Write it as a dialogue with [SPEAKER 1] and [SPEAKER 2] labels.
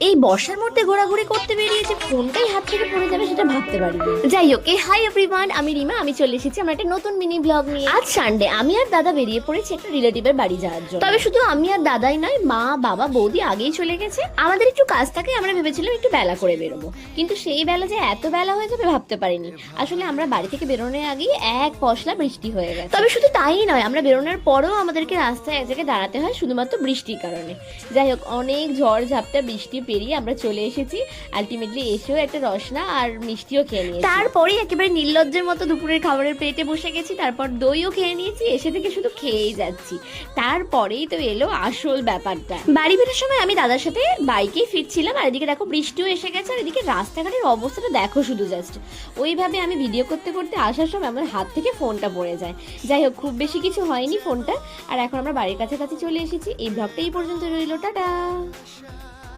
[SPEAKER 1] এই বর্ষার মধ্যে ঘোরাঘুরি করতে বেরিয়েছে, ফোনটাই হাত থেকে পড়ে যাবে সেটা ভাবতে পারিনি। যাই হোক, হাই এভরিওয়ান, আমি রিমা, আমি চলে এসেছি আমার একটা নতুন মিনি ব্লগ নিয়ে। আজ সানডে, আমি আর দাদা বেরিয়ে পড়েছি একটা রিলেটিভের বাড়ি যাওয়ার জন্য। তবে শুধু আমি আর দাদাই নয়, মা বাবা বৌদি আগেই চলে গেছে। আমাদের একটু কাজ থাকে, আমরা ভেবেছিলাম একটু বেলা করে বেরোবো, কিন্তু সেই বেলা যে এত বেলা হয়ে যাবে ভাবতে পারিনি। আসলে আমরা বাড়ি থেকে বেরোনোর আগেই এক পশলা বৃষ্টি হয়ে গেছে। তবে শুধু তাই নয়, আমরা বেরোনোর পরেও আমাদেরকে রাস্তায় এক জায়গায় দাঁড়াতে হয় শুধুমাত্র বৃষ্টির কারণে। যাই হোক, অনেক ঝড় ঝাপটা বৃষ্টি পেরিয়ে আমরা চলে এসেছি। আলটিমেটলি এসেও একটা রসনা আর মিষ্টিও খেয়ে নিয়েছি। তারপরে একেবারে নির্লজ্জের মতো দুপুরের খাবারের প্লেটে বসে গেছি, তারপর দইও খেয়ে নিয়েছি। এসে থেকে শুধু খেয়েই যাচ্ছি। তারপরেই তো এলো আসল ব্যাপারটা। বাড়ি ফেরার সময় আমি দাদার সাথে বাইকেই ফিরছিলাম, আর এদিকে দেখো বৃষ্টিও এসে গেছে, আর এদিকে রাস্তাঘাটের অবস্থাটা দেখো শুধু জাস্ট। ওইভাবে আমি ভিডিও করতে করতে আসার সময় আমার হাত থেকে ফোনটা পড়ে যায়। যাই হোক, খুব বেশি কিছু হয়নি ফোনটা। আর এখন আমরা বাড়ির কাছাকাছি চলে এসেছি। এই ব্লগটা এই পর্যন্ত রইল, টাটা।